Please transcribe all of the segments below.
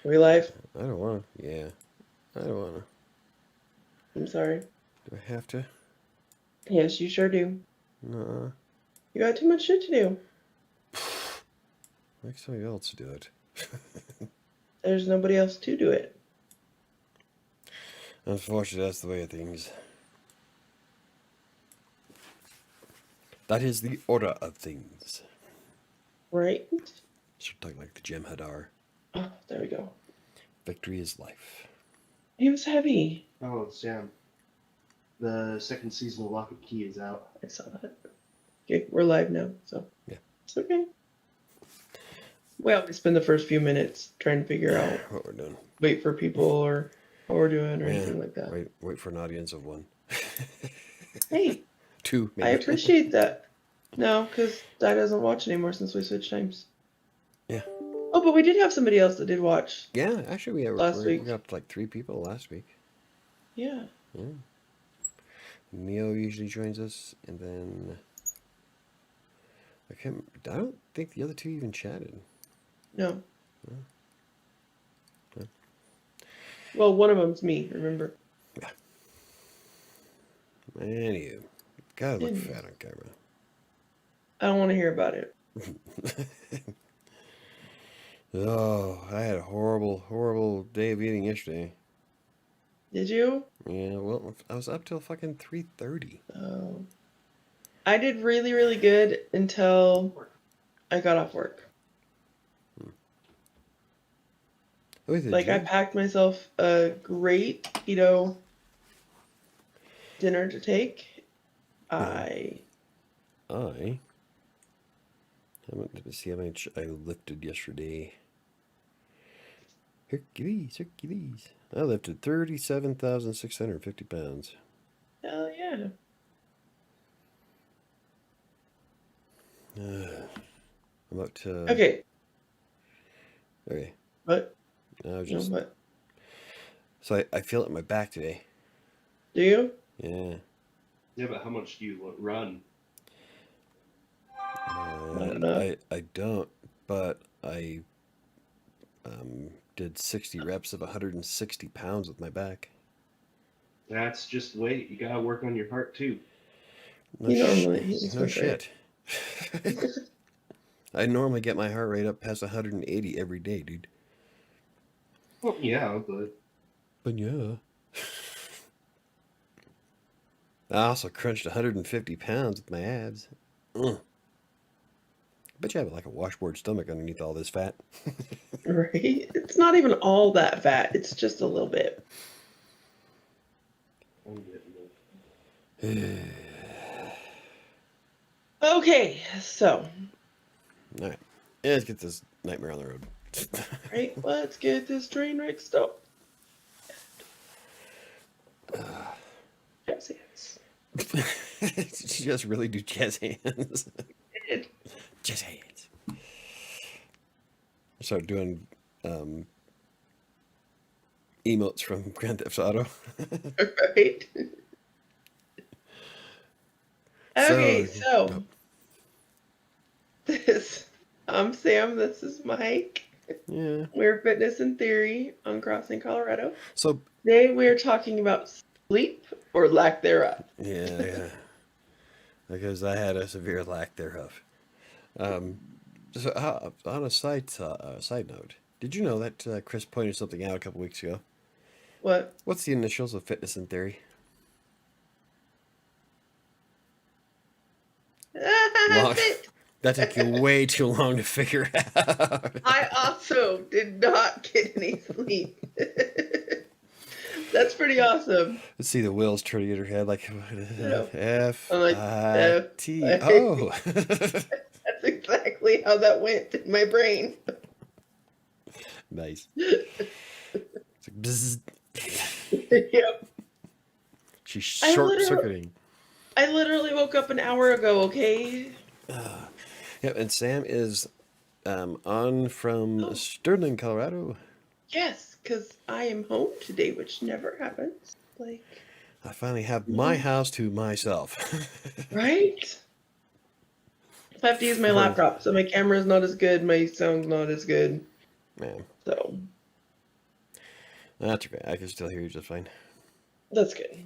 Are we live? I don't want to. Yeah. I don't want to. I'm sorry. Do I have to? Yes, you sure do. No. You got too much shit to do. Make somebody else do it. There's nobody else to do it. Unfortunately, that's the way of things. That is the order of things. Right? Should talk like the Jem'Hadar. Oh, there we go. Victory is life. He was heavy. Oh, Sam. The second season of Lock and Key is out. I saw that. Okay, we're live now, so Yeah. it's okay. We always spend the first few minutes trying to figure out, What we're doing. wait for people or what we're doing or anything like that. Wait for an audience of one. Hey, Two, maybe. I appreciate that. No, because Dad doesn't watch anymore since we switched times. Yeah. Oh, but we did have somebody else that did watch. Yeah, actually, Last we week. got up to like 3 people last week. Yeah. Yeah. Neo usually joins us, and then I don't think the other two even chatted. No. Yeah. Well, one of them's me, remember? Anywho, gotta look Anywho. fat on camera. I don't want to hear about it. Oh, I had a horrible, horrible day of eating yesterday. Did you? Yeah, well, I was up till fucking 3:30. Oh. I did really, really good until I got off work. Wait, did Like, I you? packed myself a great keto dinner to take. I let me see how much I lifted yesterday. Hercules, Hercules. I lifted 37,650 pounds. Hell yeah. I'm up to. Okay. Okay. What? I was No, just. what? So I feel it in my back today. Do you? Yeah. Yeah, but how much do you run? Not enough. I don't, but I did 60 reps of 160 pounds with my back. That's just weight. You gotta work on your heart too. No, no shit. I normally get my heart rate up past 180 every day, dude. Well, yeah, but yeah. I also crunched 150 pounds with my abs. Bet you have like a washboard stomach underneath all this fat. Right? It's not even all that fat. It's just a little bit. I'm getting it. Okay, so. All right, let's get this nightmare on the road. Right, let's get this train wreck stopped. Jazz hands. Did you just really do jazz hands? Did. Jazz hands. Start doing emotes from Grand Theft Auto. Right? Okay, so this, I'm Sam, this is Mike. Yeah. We're Fitness in Theory on Crossing, Colorado. So Today we're talking about sleep or lack thereof. yeah. Because I had a severe lack thereof. So on a side note, did you know that Chris pointed something out a couple weeks ago? What? What's the initials of Fitness in Theory? Long. That took you way too long to figure out. I also did not get any sleep. That's pretty awesome. Let's see the wheels turning in her head like F I'm like, I T. F- Oh, That's exactly how that went in my brain. nice. It's like, bzz. Yep. She's short-circuiting. I literally woke up an hour ago, okay? Yep, and Sam is on from Sterling, Colorado. Yes, because I am home today, which never happens. Like, I finally have my house to myself. right? I have to use my laptop, so my camera's not as good, my sound's not as good. Man. So, That's okay. I can still hear you just fine. That's good.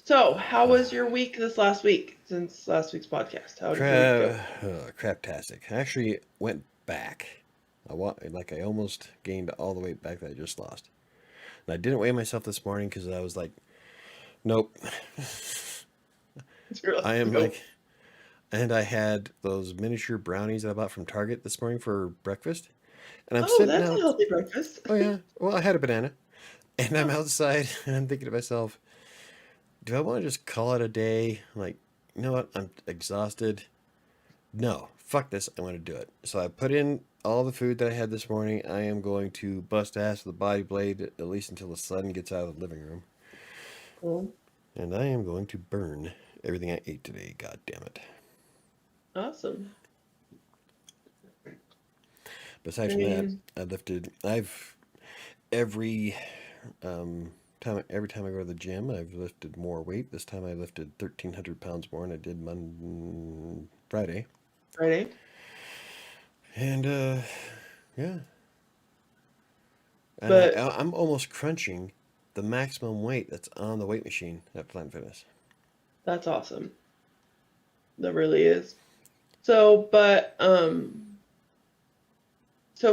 So, how was your week this last week since last week's podcast? How did your week go? Craptastic. I actually went back. I almost gained all the weight back that I just lost. And I didn't weigh myself this morning because I was like, nope. I am Nope. like, and I had those miniature brownies that I bought from Target this morning for breakfast. And I'm Oh, sitting that's a out. healthy breakfast. Oh, yeah. Well, I had a banana. And I'm Oh, outside and I'm thinking to myself, do I want to just call it a day? Like, you know what? I'm exhausted. No, fuck this. I want to do it. So I put in all the food that I had this morning. I am going to bust ass with a body blade at least until the sun gets out of the living room. cool. And I am going to burn everything I ate today. God damn it. Awesome. Besides I from that, mean, every every time I go to the gym, I've lifted more weight. This time I lifted 1,300 pounds more than I did Friday. Friday. And yeah, and But I'm almost crunching the maximum weight that's on the weight machine at Planet Fitness. that's awesome. That really is. So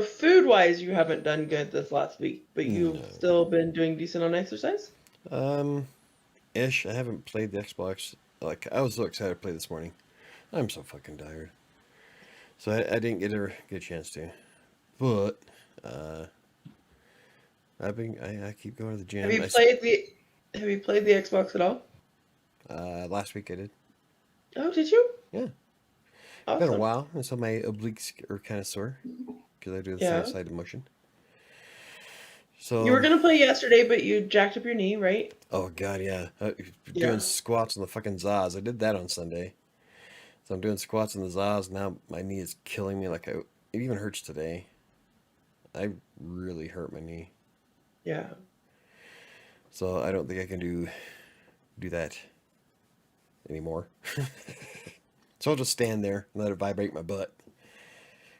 food-wise, you haven't done good this last week, but you've No. still been doing decent on exercise? Um, Ish. I haven't played the Xbox. Like, I was so excited to play this morning. I'm so fucking tired. So I didn't get a chance to. But, I keep going to the gym. Have you played the Xbox at all? Last week I did. Oh, did you? Yeah. Been a Awesome. while, and so my obliques are kind of sore because I do the Yeah. side-sided motion. You were So, gonna play yesterday, but you jacked up your knee, right? oh god, yeah, Yeah. doing squats on the fucking Zaz. I did that on Sunday. So I'm doing squats on the Zaz. Now my knee is killing me. It even hurts today. I really hurt my knee. Yeah. So I don't think I can do that anymore. So I'll just stand there and let it vibrate my butt.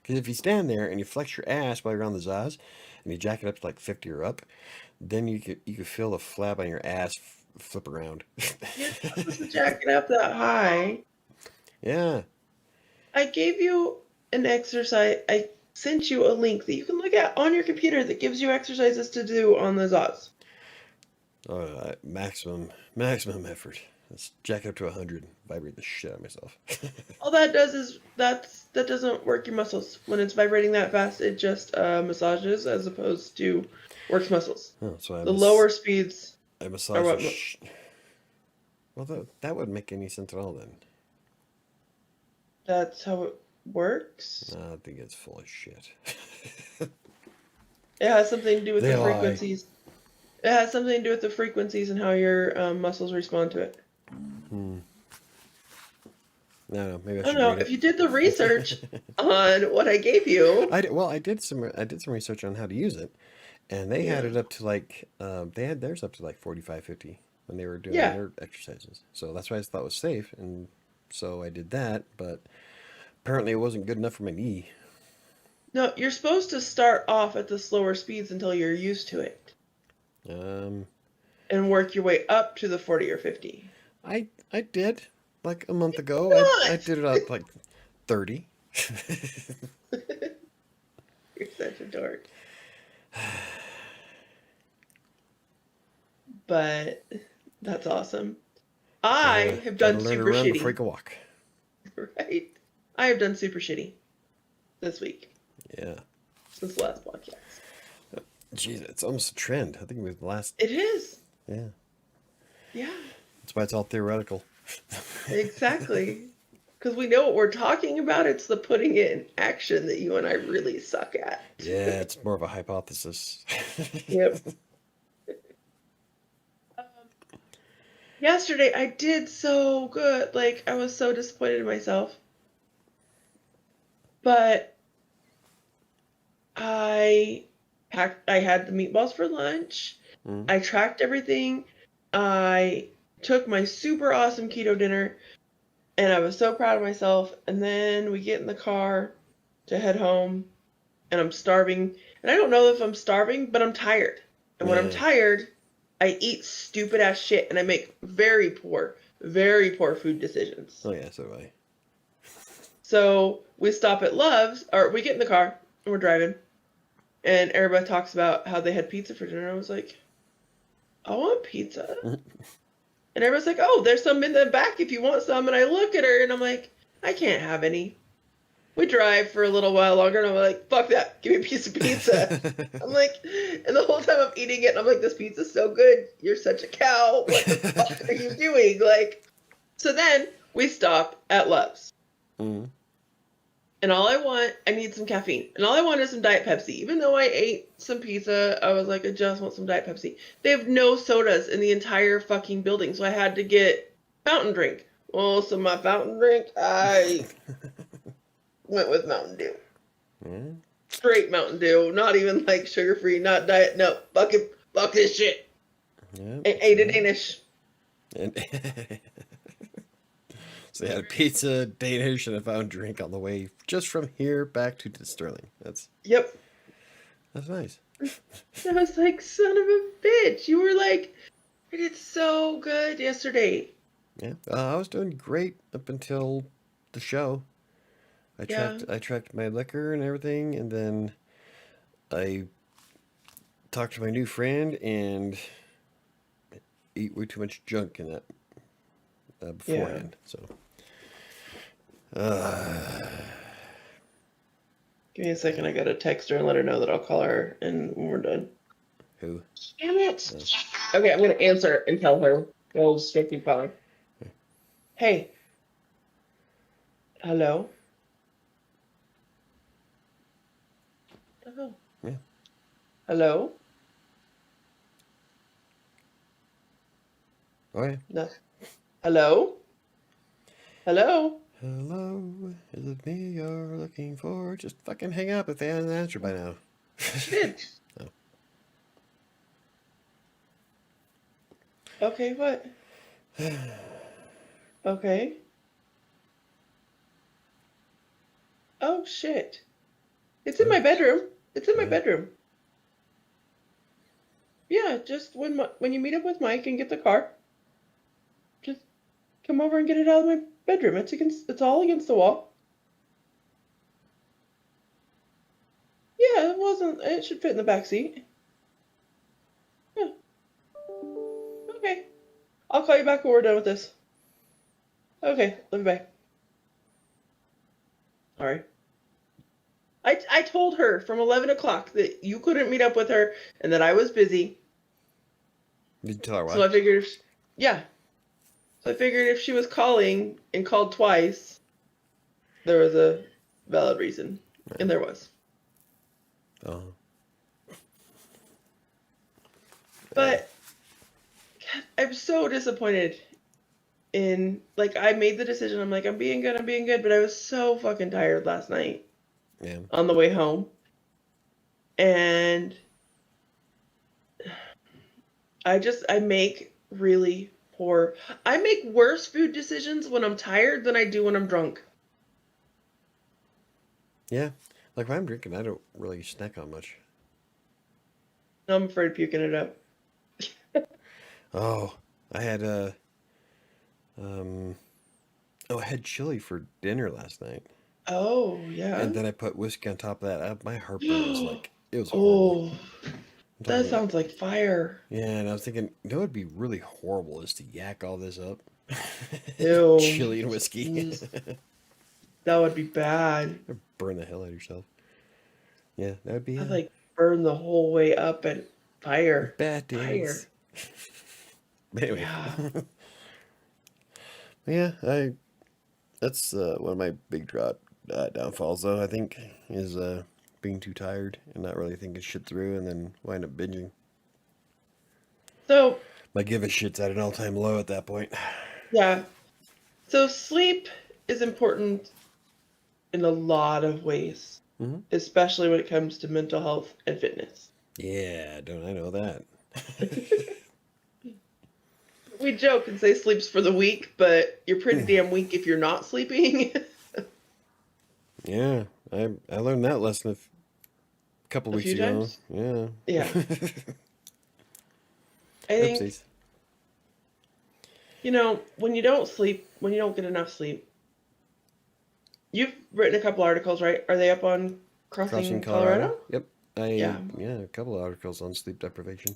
Because if you stand there and you flex your ass while you're on the Zaz, and you jack it up to like 50 or up, then you could feel the flap on your ass flip around. You're supposed to jack it up that high. Yeah. I gave you an exercise. I sent you a link that you can look at on your computer that gives you exercises to do on the Zaz. Maximum effort. Let's jack it up to 100. Vibrate the shit out of myself. All that does is that doesn't work your muscles. When it's vibrating that fast, it just massages as opposed to works muscles. Oh, so The lower speeds I are massage what. Well, that wouldn't make any sense at all then. That's how it works. I think it's full of shit. It has something to do with They the lie. frequencies. It has something to do with the frequencies and how your muscles respond to it. No, maybe I I should don't know read if it. you did the research on what I gave you. I did some research on how to use it, and they had Yeah. it up to like they had theirs up to like 45, 50 when they were doing Yeah. their exercises. So that's why I thought it was safe, and so I did that. But apparently, it wasn't good enough for my knee. No, you're supposed to start off at the slower speeds until you're used to it Um, and work your way up to the 40 or 50. I did like a month ago. I Not! did it up like 30. You're such a dork. But that's awesome. I have Gotta done learn to super run before I shitty, can walk. right? I have done super shitty this week Yeah. since the last podcast. Jeez, it's almost a trend. I think it was the last. It is. Yeah. Yeah, That's why it's all theoretical. exactly. Because we know what we're talking about. It's the putting it in action that you and I really suck at. Yeah, it's more of a hypothesis. Yep. Um, Yesterday, I did so good. Like, I was so disappointed in myself. But I had the meatballs for lunch. Mm. I tracked everything. I took my super awesome keto dinner, and I was so proud of myself. And then we get in the car to head home, and I'm starving. And I don't know if I'm starving, but I'm tired. And when I'm Yeah. tired, I eat stupid ass shit and I make very poor food decisions. Oh yeah, so do I. So we stop at Love's, or we get in the car and we're driving, and everybody talks about how they had pizza for dinner. I was like, I want pizza. And everybody's like, oh, there's some in the back if you want some. And I look at her and I'm like, I can't have any. We drive for a little while longer and I'm like, fuck that. Give me a piece of pizza. I'm like, and the whole time I'm eating it, and I'm like, this pizza's so good. You're such a cow. What the fuck are you doing? Like, so then we stop at Love's. Mm. And I need some caffeine. And all I want is some Diet Pepsi. Even though I ate some pizza, I was like, I just want some Diet Pepsi. They have no sodas in the entire fucking building, so I had to get fountain drink. Well, so my fountain drink, I went with Mountain Dew. Yeah. Straight Mountain Dew, not even like sugar-free, not diet. No, fuck this shit. Yeah. Ate a Danish. And so they had a pizza, Danish, and a fountain drink on the way just from here back to Sterling. That's Yep. nice. I was like, son of a bitch. You were like, I did so good yesterday. Yeah, I was doing great up until the show. Yeah. I tracked my liquor and everything, and then I talked to my new friend and eat way too much junk in that beforehand. So, Give me a second. I gotta text her and let her know that I'll call her and when we're done. who? Damn it. Okay, I'm gonna answer and tell her. We'll just keep calling. Hey. Hello? Oh. Yeah. Hello? Oh yeah. No. Hello? Hello? Hello, is it me you're looking for? Just fucking hang up if they hadn't answered by now. She did. Oh. Okay, what? Okay. Oh shit. It's in my bedroom. It's in my Yeah. bedroom. Yeah, just when you meet up with Mike and get the car, just come over and get it out of my bedroom. It's all against the wall. Yeah, it should fit in the back seat. Yeah. Okay. I'll call you back when we're done with this. Okay, love you, bye. Alright. I told her from 11 o'clock that you couldn't meet up with her and that I was busy. Did you tell her So why? I figured, yeah. So I figured if she was calling and called twice, there was a valid reason. And there was. Oh. But God, I'm so disappointed in, like, I made the decision. I'm like, I'm being good, but I was so fucking tired last night Yeah. on the way home. And I make really I make worse food decisions when I'm tired than I do when I'm drunk. Yeah. Like when I'm drinking, I don't really snack on much. I'm afraid of puking it up. Oh, I had I had chili for dinner last night. Oh, yeah. And then I put whiskey on top of that. My heartburn was like, it was horrible. Oh, I'm that talking- sounds like fire. Yeah, and I was thinking, you know what would be really horrible is to yak all this up. Ew. Chili and whiskey. That would be bad. Burn the hell out of yourself. Yeah, that would be I'd like burn the whole way up and fire. bad Fire. days. But anyway. Yeah. Yeah, that's one of my big downfalls, though, I think, is being too tired and not really thinking shit through and then wind up binging. So, My give a shit's at an all-time low at that point. yeah. So sleep is important in a lot of ways, Mhm. especially when it comes to mental health and fitness. Yeah, don't I know that? We joke and say sleep's for the weak, but you're pretty damn weak if you're not sleeping. Yeah, I learned that lesson a couple A weeks few ago. times? Yeah. Yeah. I think, Oopsies. when you don't sleep, when you don't get enough sleep, you've written a couple articles, right? Are they up on Crossing Crossing Colorado. Colorado? Yep. Yeah. Yeah, a couple of articles on sleep deprivation.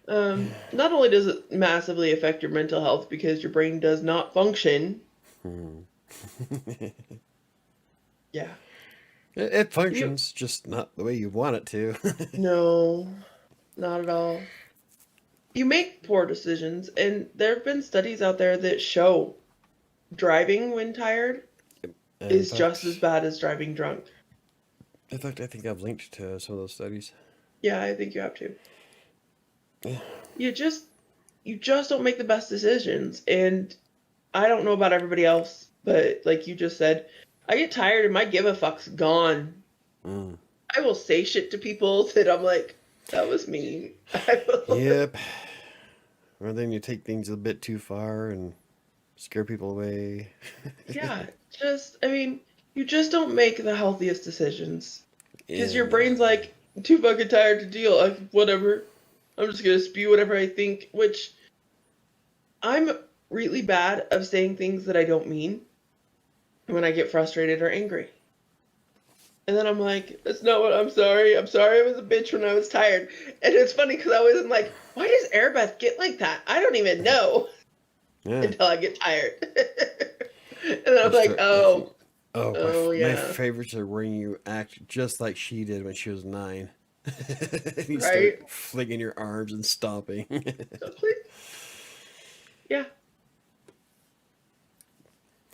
Not only does it massively affect your mental health because your brain does not function. Hmm. Yeah. It You, functions, just not the way you want it to. no, not at all. You make poor decisions, and there have been studies out there that show driving when tired In is fact, just as bad as driving drunk. I think I've linked to some of those studies. Yeah, I think you have to. Yeah. You just you just don't make the best decisions. And I don't know about everybody else, but like you just said, I get tired and my give a fuck's gone. Mm. I will say shit to people that I'm like, that was mean. I will, Yep. Or then you take things a bit too far and scare people away. yeah, I mean, you just don't make the healthiest decisions. Because your And brain's like, too fucking tired to deal. Whatever. I'm just gonna spew whatever I think, which I'm really bad of saying things that I don't mean when I get frustrated or angry. And then I'm like, that's not what I'm sorry. I'm sorry I was a bitch when I was tired. And it's funny because I wasn't like, why does Airbeth get like that? I don't even know yeah, until I get tired. And then I'm you like, start thinking, oh, oh, oh my yeah, favorites are when you act just like she did when she was 9. And you right? start flinging your arms and stomping. Yeah.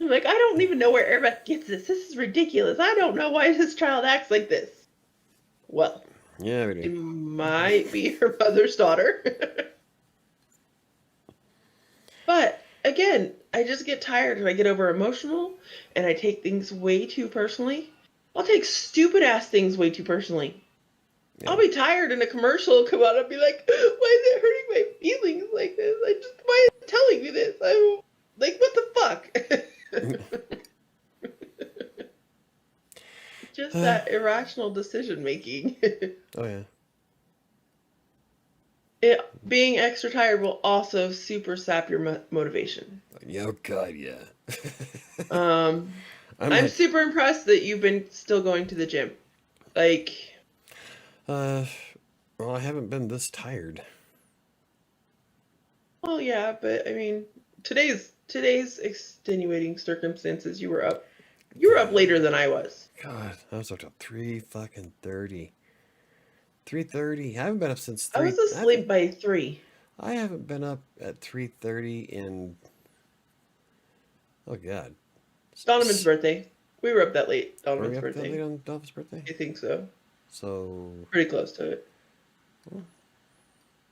I'm like, I don't even know where Airbeth gets this. This is ridiculous. I don't know why this child acts like this. Well, Yeah, we she do. might be her mother's daughter. But again, I just get tired and I get over emotional and I take things way too personally. I'll take stupid ass things way too personally. Yeah. I'll be tired and a commercial will come out and I'll be like, why is it hurting my feelings like this? Why is it telling me this? I'm like, what the fuck? Just that irrational decision making. Oh yeah. Being extra tired will also super sap your motivation. Yeah, oh god, yeah. Um, I'm I'm like, super impressed that you've been still going to the gym. Like, uh, well, I haven't been this tired. well, yeah, but I mean, today's extenuating circumstances. You were up later than I was. God, I was up till 3 fucking 30. 3:30. I haven't been up since I was 3. asleep by 3. I haven't been up at 3:30 in, oh god. Donovan's birthday. We were up that late. Were we Donovan's up that late birthday. on Dolph's birthday? I think so. So, Pretty close to it. oh,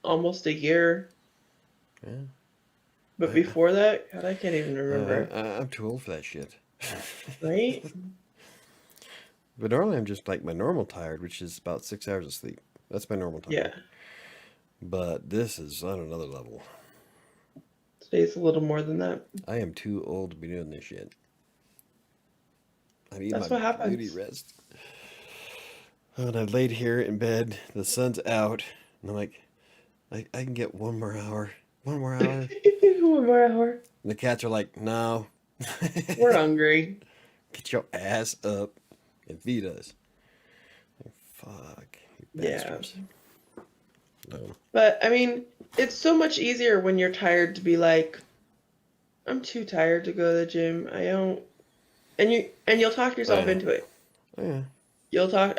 Almost a year. yeah. But I, before that, God, I can't even remember. I'm too old for that shit. Right? But normally I'm just like my normal tired, which is about 6 hours of sleep. That's my normal Yeah. tired. But this is on another level. Today's a little more than that. I am too old to be doing this shit. I need That's my what beauty happens. rest. And I laid here in bed, the sun's out, and I'm like, I can get 1 more hour. 1 more hour. 1 more hour. And the cats are like, no. We're hungry. Get your ass up and feed us. Fuck, you Yeah. bastards. No. But I mean, it's so much easier when you're tired to be like, I'm too tired to go to the gym. I don't and you'll talk Oh, yourself yeah. into it. Oh, yeah. You'll talk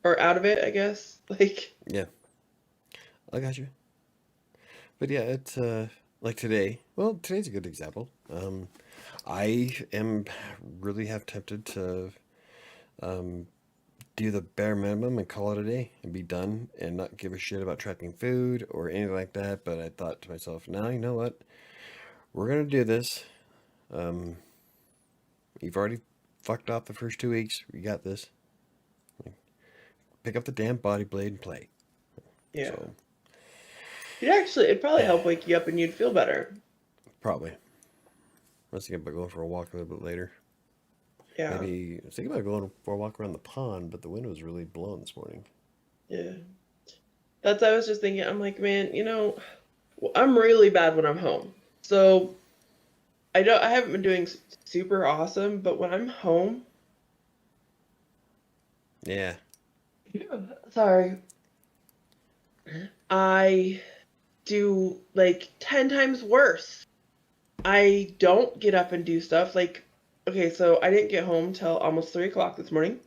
or out of it, I guess. Like, Yeah. I got you. But yeah, it's like today. Well, today's a good example. I am really have tempted to do the bare minimum and call it a day and be done and not give a shit about tracking food or anything like that. But I thought to myself, now you know what? We're gonna do this. You've already fucked off the first 2 weeks. You got this. Pick up the damn body blade and play. yeah. So It'd probably help wake you up and you'd feel better. probably. I was thinking about going for a walk a little bit later. Yeah. Maybe I was thinking about going for a walk around the pond, but the wind was really blowing this morning. Yeah. That's what I was just thinking. I'm like, man, I'm really bad when I'm home. So I haven't been doing super awesome, but when I'm home, Yeah. sorry, I do like 10 times worse. I don't get up and do stuff. Like, okay, so I didn't get home till almost 3 o'clock this morning.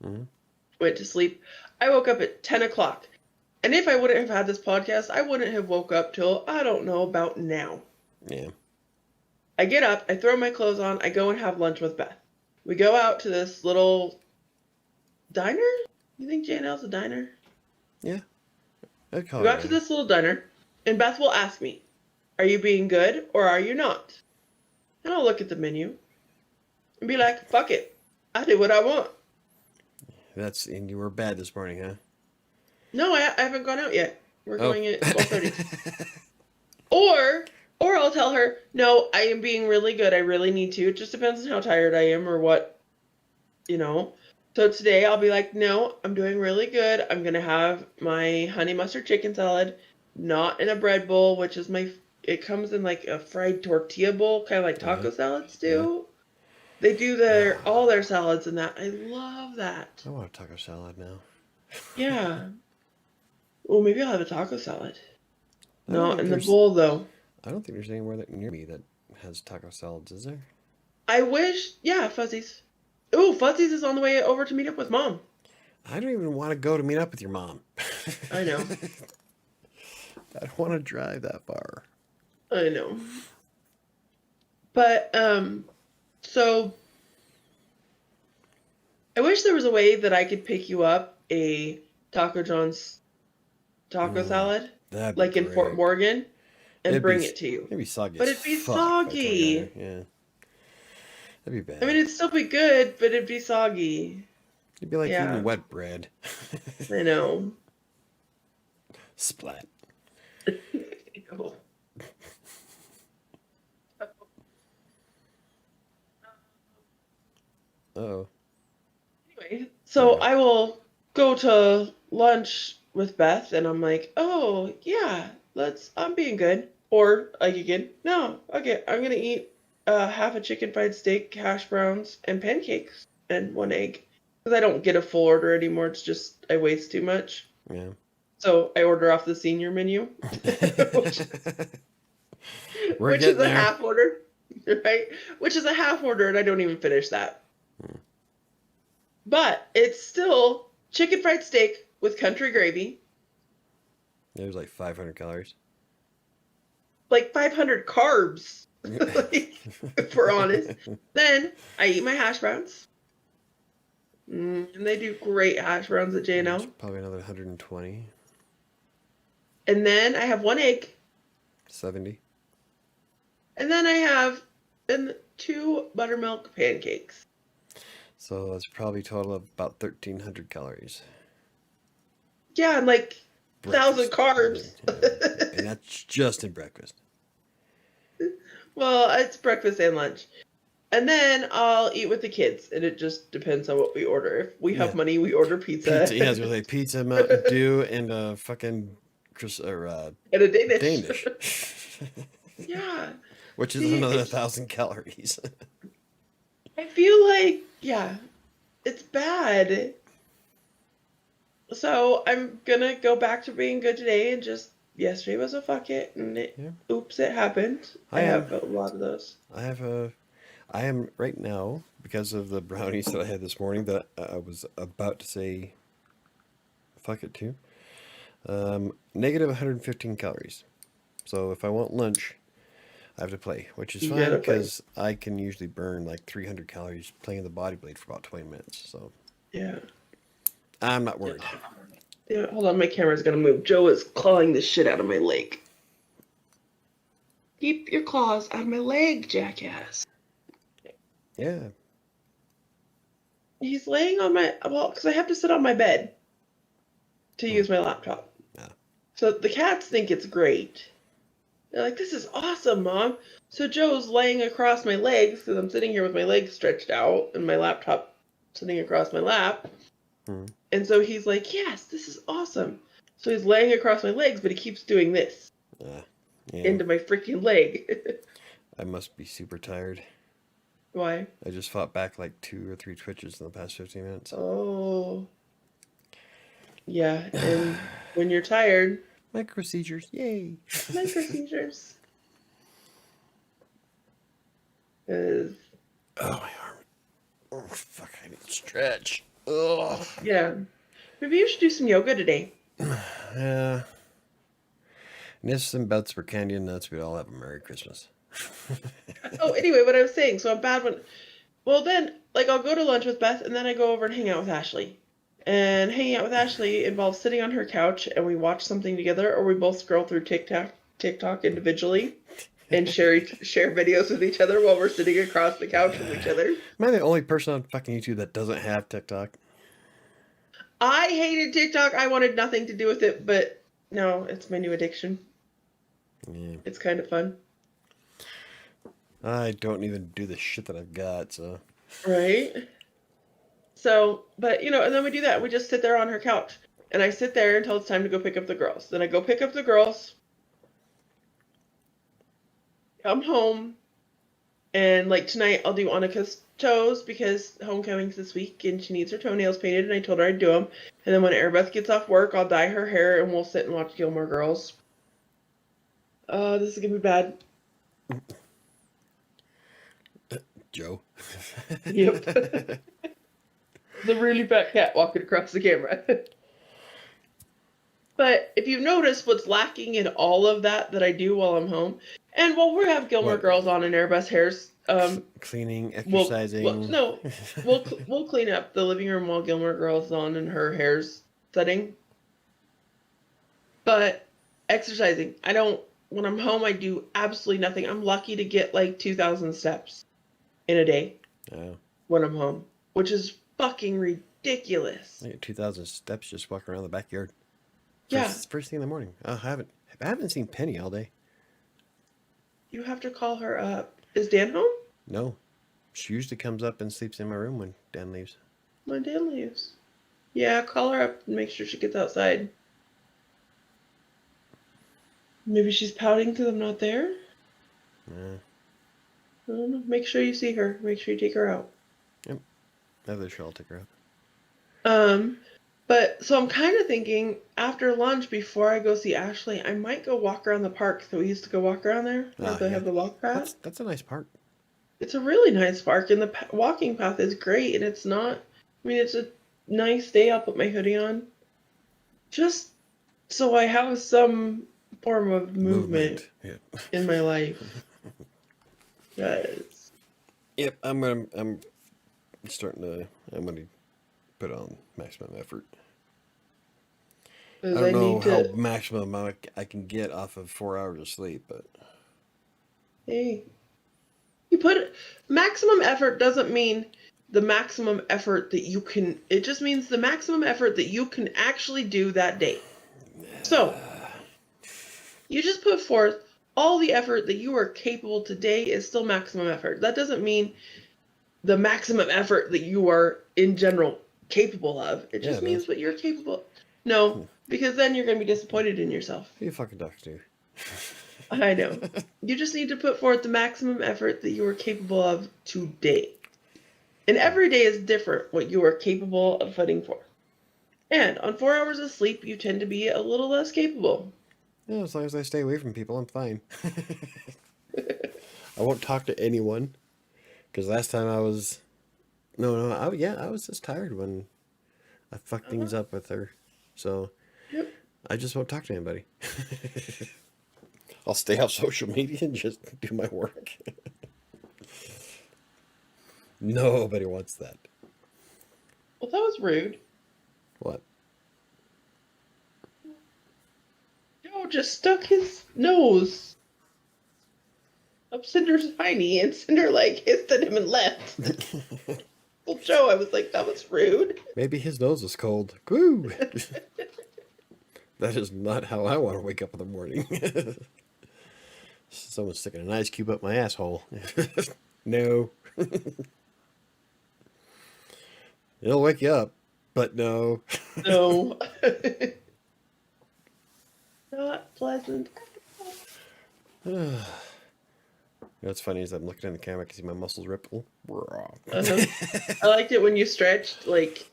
Hmm. Went to sleep. I woke up at 10 o'clock. And if I wouldn't have had this podcast, I wouldn't have woke up till, I don't know, about now. Yeah. I get up, I throw my clothes on, I go and have lunch with Beth. We go out to this little diner? You think J&L's a diner? Yeah. I'd call We go it out to right. this little diner, and Beth will ask me, are you being good or are you not? And I'll look at the menu and be like, fuck it. I do what I want. And you were bad this morning, huh? No, I haven't gone out yet. We're Oh. going at 12:30. Or I'll tell her, no, I am being really good. I really need to. It just depends on how tired I am or what, you know. So today I'll be like, no, I'm doing really good. I'm going to have my honey mustard chicken salad, not in a bread bowl, which is it comes in like a fried tortilla bowl, kind of like taco salads do. They do all their salads in that. I love that. I want a taco salad now. Yeah. Well, maybe I'll have a taco salad. I don't Not think in the there's- bowl, though. I don't think there's anywhere near me that has taco salads, is there? I wish, yeah, Fuzzies. Ooh, Fuzzies is on the way over to meet up with Mom. I don't even want to go to meet up with your mom. I know. I don't want to drive that far. I know. But, so, I wish there was a way that I could pick you up a Taco John's taco salad, That'd be like in Fort great. Morgan, and It'd bring be- it to you. It'd be soggy. But as it'd be fuck, I tell soggy. you. Yeah. That'd be bad. I mean, it'd still be good, but it'd be soggy. It'd be like yeah. eating wet bread. I know. Splat. Ew. Uh-oh. Anyway, so I will go to lunch with Beth, and I'm like, oh, yeah, I'm being good. Or, like, again, no, okay, I'm going to eat half a chicken fried steak, hash browns, and pancakes, and 1 egg. Because I don't get a full order anymore, it's just, I waste too much. Yeah. So I order off the senior menu, We're which is getting a there. half order, right? Which is a half order, and I don't even finish that. But it's still chicken fried steak with country gravy, There's like 500 calories. like 500 carbs, like, if we're honest. Then I eat my hash browns. And they do great hash browns at There's J&L. probably another 120. And then I have 1 egg. 70. And then I have 2 buttermilk pancakes. So that's probably a total of about 1,300 calories. Yeah, and like 1,000 carbs. Yeah. And that's just in breakfast. Well, it's breakfast and lunch. And then I'll eat with the kids, and it just depends on what we order. If we have money, we order pizza. Pizza, yeah, I was gonna say pizza, Mountain Dew, and a fucking and a Danish. Danish. Yeah. Which is See, another it's- 1,000 calories. I feel like, yeah, it's bad. So I'm gonna go back to being good today and just, yesterday was a fuck it, and oops, it happened. I have a lot of those. I am right now, because of the brownies that I had this morning that I was about to say fuck it to, negative 115 calories. So if I want lunch, I have to play, which is You fine gotta play. because I can usually burn like 300 calories playing the body blade for about 20 minutes. So Yeah. I'm not worried. Yeah, hold on, my camera's gonna move. Joe is clawing the shit out of my leg. Keep your claws out of my leg, jackass. Yeah. He's laying on because I have to sit on my bed to use my laptop. Yeah. So the cats think it's great. They're like, this is awesome, Mom. So Joe's laying across my legs because I'm sitting here with my legs stretched out and my laptop sitting across my lap. And so he's like, yes, this is awesome. So he's laying across my legs, but he keeps doing this Yeah, into my freaking leg. I must be super tired. Why? I just fought back like 2 or 3 twitches in the past 15 minutes. Oh. Yeah, and when you're tired, Micro seizures, yay! micro seizures. Is Oh, my arm. Oh, fuck, I need to stretch. Ugh. yeah. Maybe you should do some yoga today. Yeah. Nips and belts for candy and nuts. We'd all have a Merry Christmas. Oh, anyway, what I was saying, so I'm bad when. Well, then, like, I'll go to lunch with Beth, and then I go over and hang out with Ashley. And hanging out with Ashley involves sitting on her couch and we watch something together, or we both scroll through TikTok individually and share videos with each other while we're sitting across the couch from each other. Am I the only person on fucking YouTube that doesn't have TikTok? I hated TikTok. I wanted nothing to do with it, but no, it's my new addiction. Yeah. It's kind of fun. I don't even do the shit that I've got, so. Right? So, but, and then we do that. We just sit there on her couch. And I sit there until it's time to go pick up the girls. Then I go pick up the girls, come home, and like tonight I'll do Annika's toes because homecoming's this week and she needs her toenails painted and I told her I'd do them. And then when Erebeth gets off work, I'll dye her hair and we'll sit and watch Gilmore Girls. This is gonna be bad. Joe. Yep. The really fat cat walking across the camera. But if you've noticed what's lacking in all of that I do while I'm home, and while we have Gilmore What? Girls on and Erebeth's hair's, Cleaning, exercising. we'll clean up the living room while Gilmore Girls on and her hair's setting. But exercising, when I'm home, I do absolutely nothing. I'm lucky to get like 2,000 steps in a day when I'm home, which is fucking ridiculous. I get 2,000 steps just walking around the backyard. Yeah. First thing in the morning. I haven't seen Penny all day. You have to call her up. Is Dan home? No. She usually comes up and sleeps in my room when Dan leaves. When Dan leaves. Yeah, call her up and make sure she gets outside. Maybe she's pouting because I'm not there? Yeah. I don't know. Make sure you see her. Make sure you take her out. Yep. Either sure I'll take her out. But so I'm kind of thinking after lunch, before I go see Ashley, I might go walk around the park that we used to go walk around there. Where they have the walk path. That's a nice park. It's a really nice park, and the walking path is great. And it's not. I mean, it's a nice day. I'll put my hoodie on, just so I have some form of movement. Yeah. In my life. Yes. Yep. I'm gonna put on maximum effort. I don't know how maximum I can get off of 4 hours of sleep, but hey, maximum effort doesn't mean the maximum effort that you can. It just means the maximum effort that you can actually do that day. So you just put forth all the effort that you are capable today is still maximum effort. That doesn't mean the maximum effort that you are in general capable of. It just means what you're capable. No, because then you're going to be disappointed in yourself. who you fucking talking to? I know. You just need to put forth the maximum effort that you are capable of today. And every day is different what you are capable of putting forth. And on 4 hours of sleep, you tend to be a little less capable. Yeah, as long as I stay away from people, I'm fine. I won't talk to anyone. Because last time I was... I was just tired when I fucked things up with her. So, Yep. I just won't talk to anybody. I'll stay off social media and just do my work. Nobody wants that. Well, that was rude. What? Joe just stuck his nose up Cinder's hiney, and Cinder, hissed at him and left. Well, Joe, I was like, that was rude. Maybe his nose is cold. Woo! That is not how I want to wake up in the morning. Someone's sticking an ice cube up my asshole. No. It'll wake you up, but no. No. pleasant. You know what's funny is I'm looking in the camera, I can see my muscles ripple. Uh-huh. I liked it when you stretched. Like,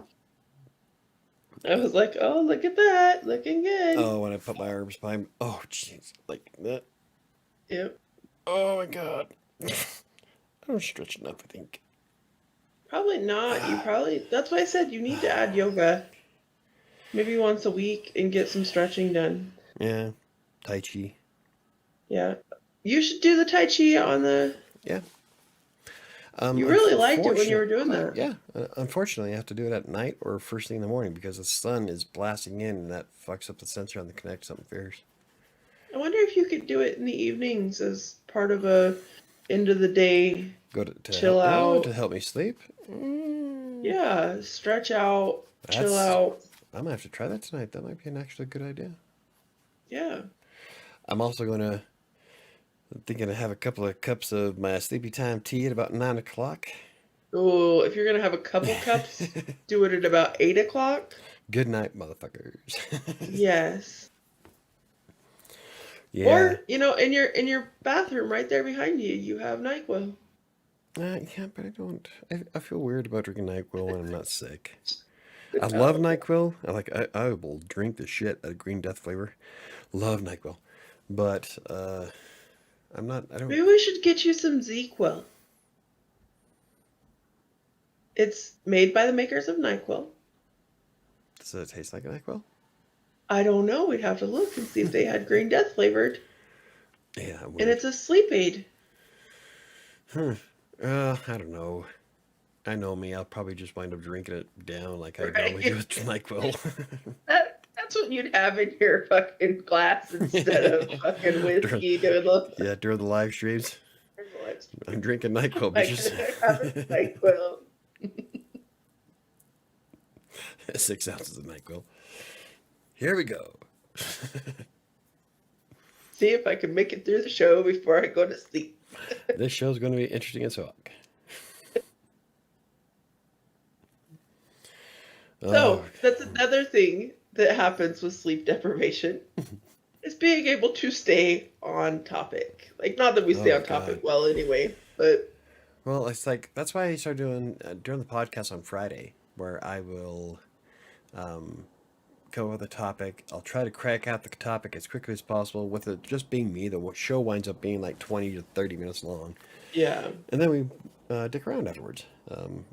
I was like, oh, look at that, looking good. Oh, when I put my arms behind. Oh, jeez, like that. Yep. Oh my god. I don't stretch enough, I think. Probably not. That's why I said you need to add yoga. Maybe once a week and get some stretching done. Yeah, Tai Chi. Yeah. You should do the Tai Chi on the. Yeah. You really liked it when you were doing that. Yeah, unfortunately, I have to do it at night or first thing in the morning because the sun is blasting in, and that fucks up the sensor on the Kinect something fierce. I wonder if you could do it in the evenings as part of a end of the day. Go to Chill out. to help me sleep. Yeah, stretch out, chill That's- out. I'm gonna have to try that tonight. That might be an actually good idea. Yeah. I'm also gonna thinking to have a couple of cups of my sleepy time tea at about 9 o'clock. Oh, if you're gonna have a couple cups, do it at about 8 o'clock. Good night, motherfuckers. Yes. Yeah. Or in your bathroom right there behind you, you have NyQuil. Yeah, but I don't. I feel weird about drinking NyQuil when I'm not sick. I love NyQuil. I will drink the shit out of Green Death flavor. Love NyQuil, but I'm not. I don't. Maybe we should get you some ZQuil. It's made by the makers of NyQuil. Does it taste like NyQuil? I don't know. We'd have to look and see if they had Green Death flavored. Yeah, And it's a sleep aid. I don't know. I know me. I'll probably just wind up drinking it down like I Right. normally do with NyQuil. That's what you'd have in your fucking glass instead of fucking whiskey doing the Yeah, during the live streams, I'm drinking NyQuil, like, bitches. NyQuil. 6 ounces of NyQuil. Here we go. See if I can make it through the show before I go to sleep. This show's going to be interesting as fuck. So that's another thing that happens with sleep deprivation is being able to stay on topic. Like, not that we stay Oh, on topic God. well anyway, but Well, it's like that's why I started doing the podcast on Friday, where I will go with a topic. I'll try to crack out the topic as quickly as possible. With it just being me, the show winds up being like 20 to 30 minutes long, yeah. and then we dick around afterwards.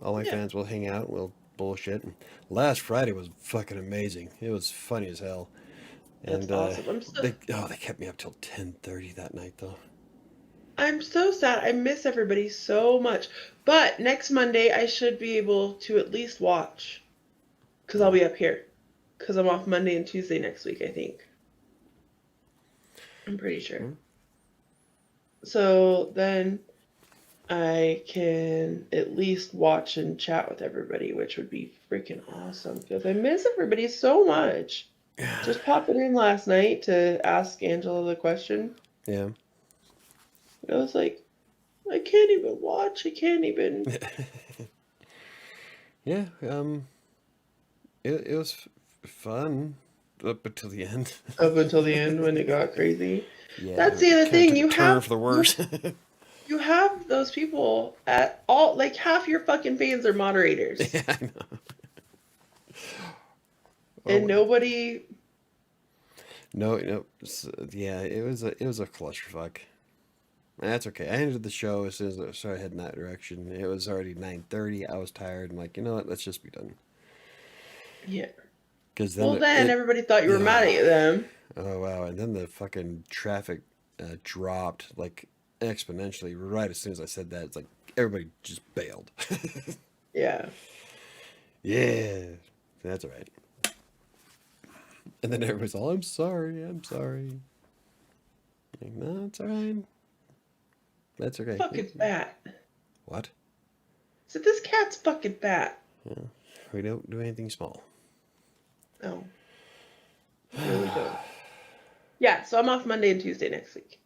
All my Yeah. fans will hang out. We'll bullshit. And last Friday was fucking amazing. It was funny as hell. That's And awesome. they kept me up till 10:30 that night though. I'm so sad. I miss everybody so much. But next Monday, I should be able to at least watch. Because I'll be up here. Because I'm off Monday and Tuesday next week, I think. I'm pretty sure. Mhm. So then I can at least watch and chat with everybody, which would be freaking awesome. Because I miss everybody so much. Just popping in last night to ask Angela the question. Yeah. I was like, I can't even watch. I can't even. Yeah. It was fun up until the end. Up until the end when it got crazy. Yeah. That's the other it kinda thing, took a you turn have- for the worse. You have those people at all, like half your fucking fans are moderators. Yeah, I know. And nobody. No. Yeah, it was a clusterfuck. That's okay. I ended the show as soon as I started heading that direction. It was already 9:30. I was tired. I'm like, you know what? Let's just be done. Yeah. Because Well, then everybody thought you were mad at them. Oh wow! And then the fucking traffic dropped like exponentially right as soon as I said that. It's like everybody just bailed. Yeah. Yeah, that's all right. And then everybody's all, I'm sorry. Like, no, it's all right. That's okay. Fucking fat. What? So this cat's fucking fat. We don't do anything small. No. We really don't. Yeah, so I'm off Monday and Tuesday next week.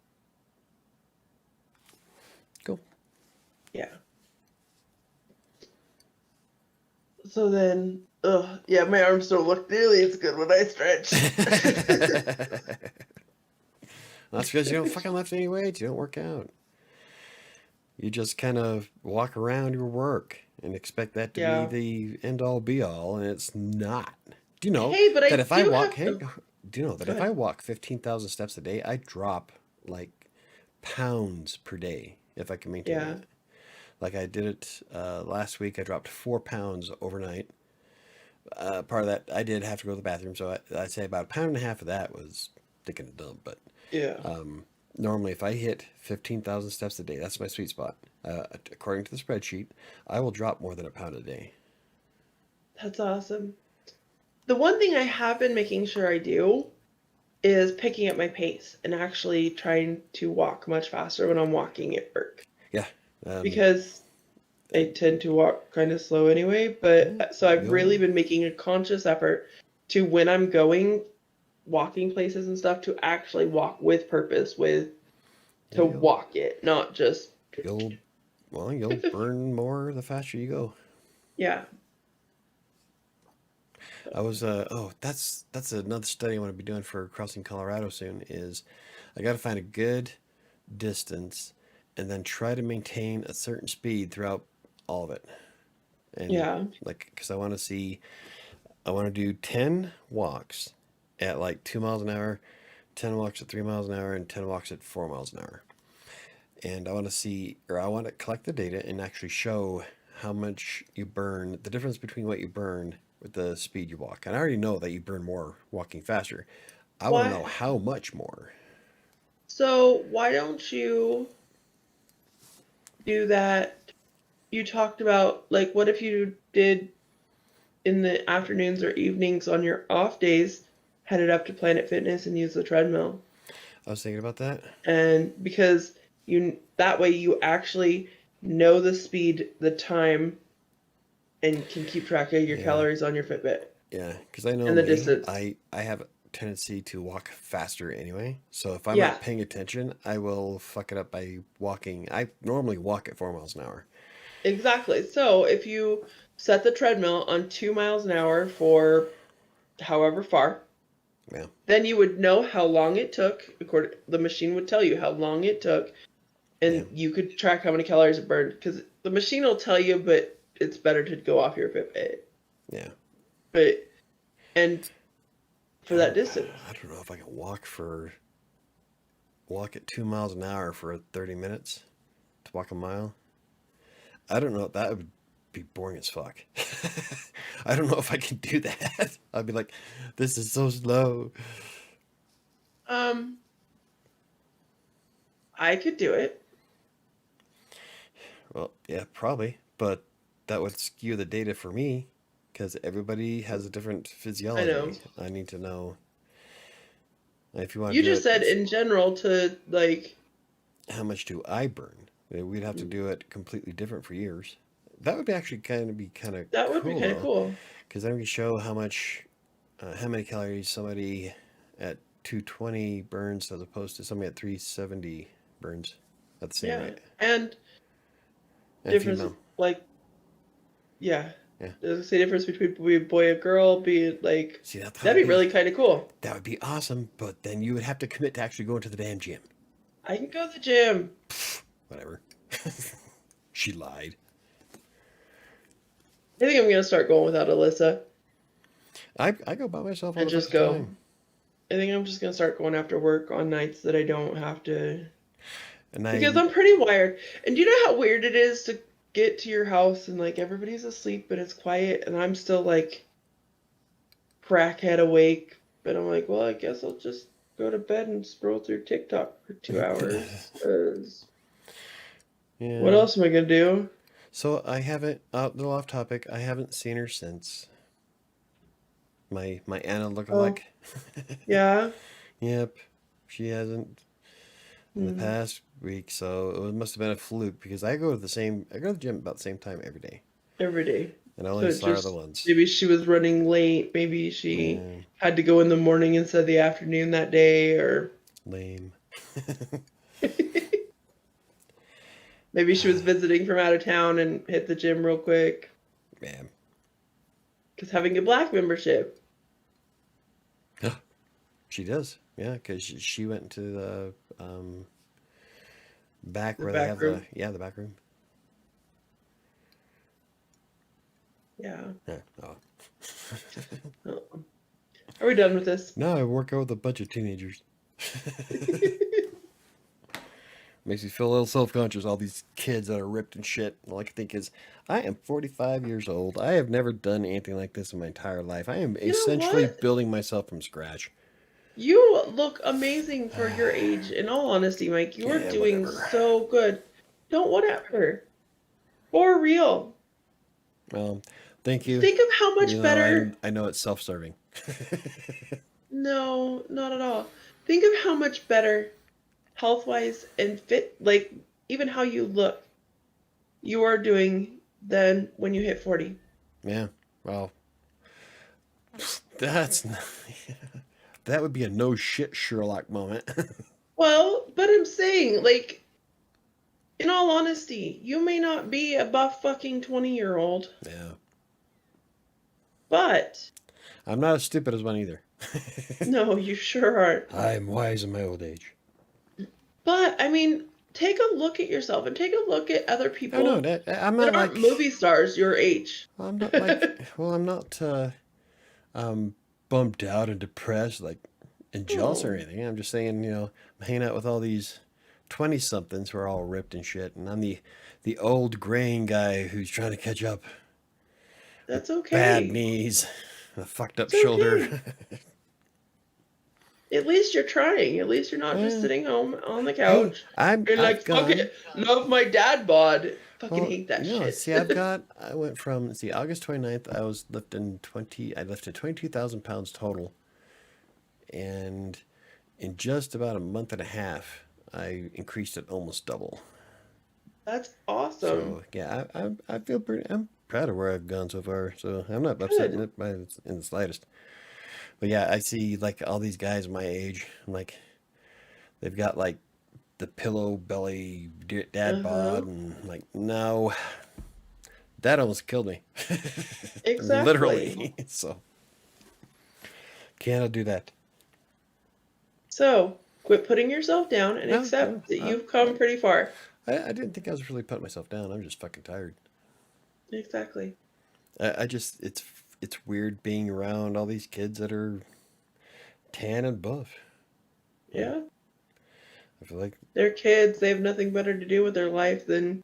Cool. Yeah. So then, yeah, my arms don't look nearly as good when I stretch. That's because you don't fucking lift any weights. You don't work out. You just kind of walk around your work and expect that to be Yeah. the end all be all, and it's not. Do you know Hey, but that I if I do walk, have hey, some. do you know that Go if I ahead. walk 15,000 steps a day, I drop like pounds per day if I can maintain Yeah. that. Like I did it last week, I dropped 4 pounds overnight. Part of that, I did have to go to the bathroom, so I'd say about a pound and a half of that was taking a dump. But Yeah. normally, if I hit 15,000 steps a day, that's my sweet spot. According to the spreadsheet, I will drop more than a pound a day. That's awesome. The one thing I have been making sure I do is picking up my pace and actually trying to walk much faster when I'm walking at work. Yeah. Um, Because I tend to walk kind of slow anyway, but so I've you'll, really been making a conscious effort to when I'm going walking places and stuff to actually walk with purpose, with yeah, to walk it, not just you'll, well, you'll burn more the faster you go. yeah. I was, that's another study I want to be doing for crossing Colorado soon. Is I got to find a good distance and then try to maintain a certain speed throughout all of it. And Yeah. like, because I want to do 10 walks at like 2 miles an hour, 10 walks at 3 miles an hour, and 10 walks at 4 miles an hour. And I want to see, or I want to collect the data and actually show how much you burn, the difference between what you burn with the speed you walk. And I already know that you burn more walking faster. I want to know Why how much more. so why don't you do that? You talked about like what if you did in the afternoons or evenings on your off days, headed up to Planet Fitness and use the treadmill. I was thinking about that. And because you that way you actually know the speed, the time, and can keep track of your Yeah, calories on your Fitbit yeah, because I know and the me, distance. I have a tendency to walk faster anyway. So if I'm Yeah, not paying attention, I will fuck it up by walking. I normally walk at 4 miles an hour. exactly. So if you set the treadmill on 2 miles an hour for however far, Yeah, then you would know how long it took. The machine would tell you how long it took, yeah, and you could track how many calories it burned. Because the machine will tell you, but it's better to go off your Fitbit. yeah. But and for that distance. I don't know if I can walk at 2 miles an hour for 30 minutes to walk a mile. I don't know. That would be boring as fuck. I don't know if I can do that. I'd be like, this is so slow. Um, I could do it. Well, yeah, probably, but that would skew the data for me because everybody has a different I know. physiology. I need to know if you want You to do just it. said in general to like, How much do I burn? We'd have to do it completely different for years. That would be actually kind of that would be cool kind of though, cool. because then we show how many calories somebody at 220 burns as opposed to somebody at 370 burns at the same Yeah. rate. And And difference female, like, yeah. yeah. There's a difference between be a boy and girl, be like, See, that'd be really kind of cool. that would be awesome, but then you would have to commit to actually going to the damn gym. I can go to the gym. Whatever. She lied. I think I'm gonna start going without Alyssa I go by myself all and the just fucking go. time. I think I'm just gonna start going after work on nights that I don't have to. And Because I I'm pretty wired. And do you know how weird it is to get to your house and like everybody's asleep and it's quiet and I'm still like crackhead awake. But I'm like, well, I guess I'll just go to bed and scroll through TikTok for 2 hours. 'Cause what yeah. else am I gonna do? So I haven't a little off topic. I haven't seen her since my Anna Oh, lookalike. yeah. Yep. She hasn't in the Hmm. past week, so it must have been a fluke because I go to the gym about the same time every day. Every day. And I So only it saw her the just once. maybe she was running late. Maybe she Yeah, had to go in the morning instead of the afternoon that day, or lame. maybe she was visiting from out of town and hit the gym real quick. Man. Because having a black membership. She does. Yeah, because she went to the back The where they back have room. the back room. Yeah. Yeah. Oh. Oh. Are we done with this? No, I work out with a bunch of teenagers. Makes me feel a little self-conscious. All these kids that are ripped and shit. All I can think is, I am 45 years old. I have never done anything like this in my entire life. I am You know essentially what? building myself from scratch. You look amazing for your age. In all honesty, Mike, you are Yeah, doing whatever. so good. Don't whatever. For real. Well, thank you. Think of how You much know, better. I know it's self-serving. No, not at all. Think of how much better health-wise and fit, like even how you look, you are doing than when you hit 40. Yeah. Well, that's that would be a no shit Sherlock moment. Well, but I'm saying, like, in all honesty, you may not be a buff fucking 20-year-old, Yeah. but I'm not as stupid as one either. no, you sure aren't. I'm wise in my old age. But I mean, take a look at yourself and take a look at other Oh no, people I'm that not aren't like movie stars your age. I'm not like well, I'm not bummed out and depressed like and jealous or Oh, anything. I'm just saying, you know, I'm hanging out with all these 20 somethings who are all ripped and shit, and I'm the old graying guy who's trying to catch up with that's bad okay. knees, and a fucked up It's okay. shoulder. At least you're trying. At least you're not just Eh, sitting home on the hey, couch. You're I've like, fuck gone. it. Love my dad bod. Fucking Well, hate that no, shit. see, I went from, see, August 29th, I lifted 22,000 pounds total. And in just about a month and a half, I increased it almost double. That's awesome. So, yeah, I feel I'm proud of where I've gone so far. So I'm not upset Good. by it in the slightest. But yeah, I see like all these guys my age, like, they've got like the pillow belly dad Uh-huh. bod, and like, no. That almost killed me. Exactly. Literally. So, cannot do that. So, quit putting yourself down and No, no. accept that you've come pretty far. I didn't think I was really putting myself down. I'm just fucking tired. Exactly. I just, it's weird being around all these kids that are tan and buff. Like, Yeah. I feel like They're kids. They have nothing better to do with their life than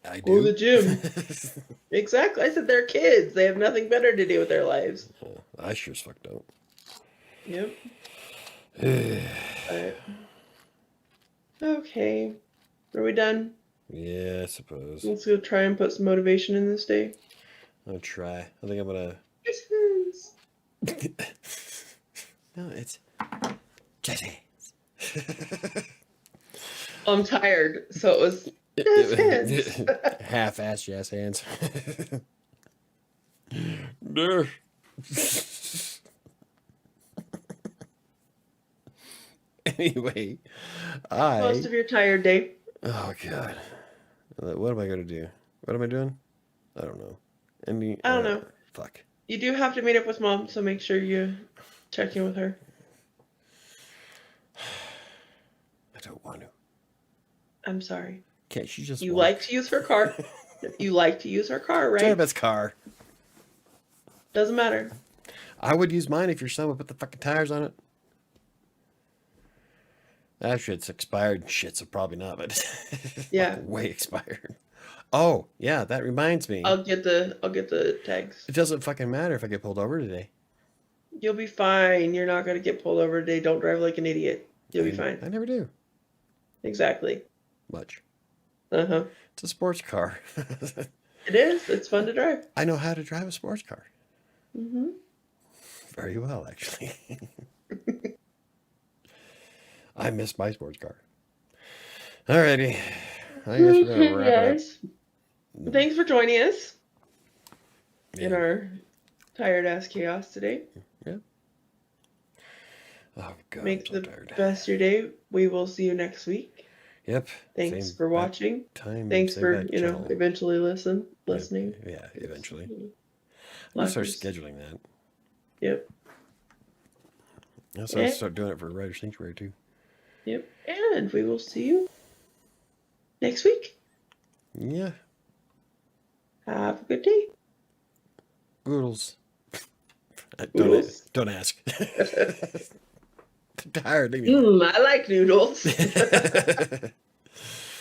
I go to the do. gym. Exactly. I said they're kids. They have nothing better to do with their lives. I sure as fuck don't. Yep. But, okay. Are we done? Yeah, I suppose. Let's go try and put some motivation in this day. I'll try. I think I'm gonna. No, it's Jesse. I'm tired, so it was jazz hands. Half-ass jazz hands. No. Anyway, Most of your tired day. oh god, what am I gonna do? What am I doing? I don't know. I don't know. Fuck. You do have to meet up with mom, so make sure you check in with her. I don't want to. I'm sorry. Can't she just You walk? like to use her car. You like to use her car, right? Travis' car. Doesn't matter. I would use mine if your son would put the fucking tires on it. That shit's expired. Shit, so probably not, but Yeah. like way expired. Oh, yeah, that reminds me. I'll get the tags. It doesn't fucking matter if I get pulled over today. You'll be fine. You're not gonna get pulled over today. Don't drive like an idiot. You'll be fine. I never do. Exactly. Much. Uh-huh. It's a sports car. It is. It's fun to drive. I know how to drive a sports car. Mm-hmm. Very well, actually. I miss my sports car. Alrighty. I guess we're gonna wrap it up. Thanks for joining us in Yeah. our tired ass chaos today. Yeah. Oh god, Make I'm so the tired. best of your day. We will see you next week. Yep. Thanks Same for bad watching. time. Thanks same for, bad you know, channel. eventually listening. Yeah, eventually. I'm Lots gonna start of- scheduling that. Yep. Yeah, so I Yeah. start doing it for Writer Sanctuary too. Yep. And we will see you next week. Yeah. Have a good day. Oodles. Noodles. Don't ask. I'm tired. Leave me alone. I like noodles.